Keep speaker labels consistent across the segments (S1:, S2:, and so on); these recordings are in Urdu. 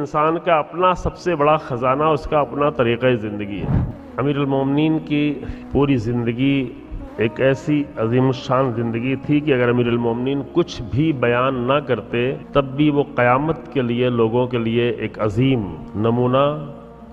S1: انسان کا اپنا سب سے بڑا خزانہ اس کا اپنا طریقہ زندگی ہے۔ امیر المومنین کی پوری زندگی ایک ایسی عظیم الشان زندگی تھی کہ اگر امیر المومنین کچھ بھی بیان نہ کرتے تب بھی وہ قیامت کے لیے لوگوں کے لیے ایک عظیم نمونہ،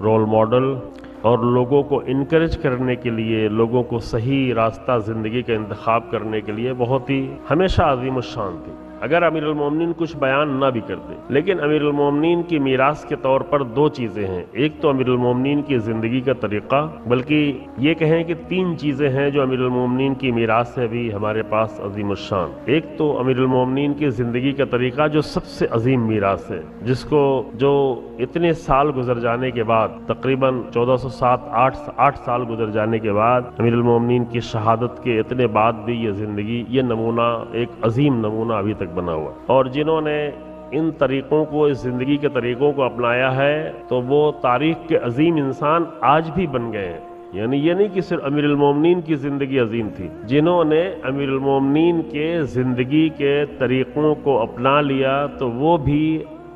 S1: رول ماڈل اور لوگوں کو انکریج کرنے کے لیے، لوگوں کو صحیح راستہ زندگی کا انتخاب کرنے کے لیے بہت ہی ہمیشہ عظیم الشان تھی اگر امیر المومنین کچھ بیان نہ بھی کرتے۔ لیکن امیر المومنین کی میراث کے طور پر دو چیزیں ہیں، ایک تو امیر المومنین کی زندگی کا طریقہ، بلکہ یہ کہیں کہ تین چیزیں ہیں جو امیر المومنین کی میراث ہے بھی ہمارے پاس عظیم الشان۔ ایک تو امیر المومنین کی زندگی کا طریقہ جو سب سے عظیم میراث ہے، جس کو جو اتنے سال گزر جانے کے بعد، تقریباً 1408 سال گزر جانے کے بعد، امیر المومنین کی شہادت کے اتنے بعد بھی یہ زندگی، یہ نمونہ ایک عظیم نمونہ ابھی تک بنا ہوا، اور جنہوں نے ان طریقوں کو، اس زندگی کے طریقوں کو اپنایا ہے تو وہ تاریخ کے عظیم انسان آج بھی بن گئے ہیں۔ یعنی یہ نہیں کہ صرف امیر المومنین کی زندگی عظیم تھی، جنہوں نے امیر المومنین کے زندگی کے طریقوں کو اپنا لیا تو وہ بھی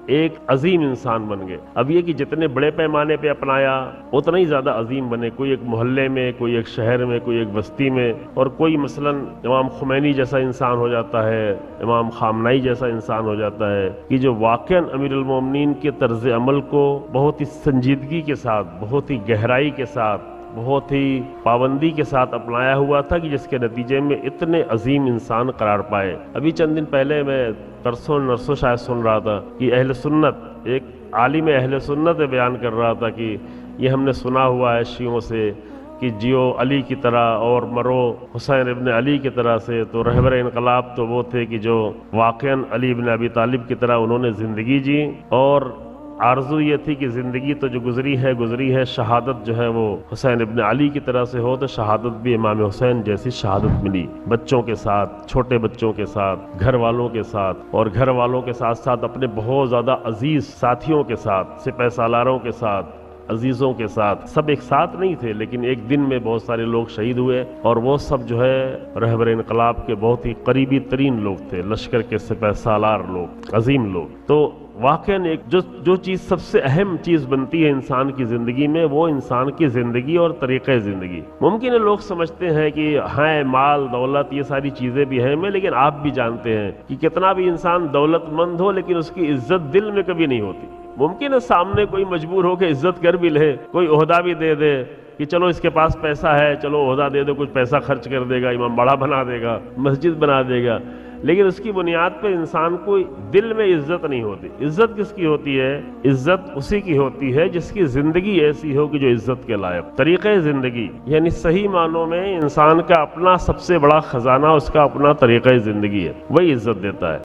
S1: ایک عظیم انسان بن گئے۔ اب یہ کہ جتنے بڑے پیمانے پہ اپنایا اتنا ہی زیادہ عظیم بنے، کوئی ایک محلے میں، کوئی ایک شہر میں، کوئی ایک بستی میں، اور کوئی مثلا امام خمینی جیسا انسان ہو جاتا ہے، امام خامنائی جیسا انسان ہو جاتا ہے کہ جو واقعاً امیر المومنین کے طرز عمل کو بہت ہی سنجیدگی کے ساتھ، بہت ہی گہرائی کے ساتھ، بہت ہی پابندی کے ساتھ اپنایا ہوا تھا کہ جس کے نتیجے میں اتنے عظیم انسان قرار پائے۔ ابھی چند دن پہلے میں ترسوں نرسوں شاید سن رہا تھا کہ اہل سنت، ایک عالم اہل سنت بیان کر رہا تھا کہ یہ ہم نے سنا ہوا ہے شیعوں سے کہ جیو علی کی طرح اور مرو حسین ابن علی کی طرح سے، تو رہبر انقلاب تو وہ تھے کہ جو واقعاً علی ابن ابی طالب کی طرح انہوں نے زندگی جی، اور آرزو یہ تھی کہ زندگی تو جو گزری ہے شہادت جو ہے وہ حسین ابن علی کی طرح سے ہو، تو شہادت بھی امام حسین جیسی شہادت ملی، بچوں کے ساتھ، چھوٹے بچوں کے ساتھ، گھر والوں کے ساتھ، اور گھر والوں کے ساتھ ساتھ اپنے بہت زیادہ عزیز ساتھیوں کے ساتھ، سپہ سالاروں کے ساتھ، عزیزوں کے ساتھ۔ سب ایک ساتھ نہیں تھے لیکن ایک دن میں بہت سارے لوگ شہید ہوئے، اور وہ سب جو ہے رہبر انقلاب کے بہت ہی قریبی ترین لوگ تھے، لشکر کے سپہ سالار لوگ، عظیم لوگ۔ تو واقعاً ایک جو چیز سب سے اہم چیز بنتی ہے انسان کی زندگی میں، وہ انسان کی زندگی اور طریقہ زندگی۔ ممکن ہے لوگ سمجھتے ہیں کہ ہاں مال دولت یہ ساری چیزیں بھی ہیں میں، لیکن آپ بھی جانتے ہیں کہ کتنا بھی انسان دولت مند ہو لیکن اس کی عزت دل میں کبھی نہیں ہوتی۔ ممکن ہے سامنے کوئی مجبور ہو کے عزت کر بھی لے، کوئی عہدہ بھی دے دے کہ چلو اس کے پاس پیسہ ہے، چلو عہدہ دے دو، کچھ پیسہ خرچ کر دے گا، امام باڑہ بنا دے گا، مسجد بنا دے گا، لیکن اس کی بنیاد پہ انسان کو دل میں عزت نہیں ہوتی۔ عزت کس کی ہوتی ہے؟ عزت اسی کی ہوتی ہے جس کی زندگی ایسی ہو کہ جو عزت کے لائق۔ طریقہ زندگی یعنی صحیح معنوں میں انسان کا اپنا سب سے بڑا خزانہ اس کا اپنا طریقہ زندگی ہے، وہی عزت دیتا ہے۔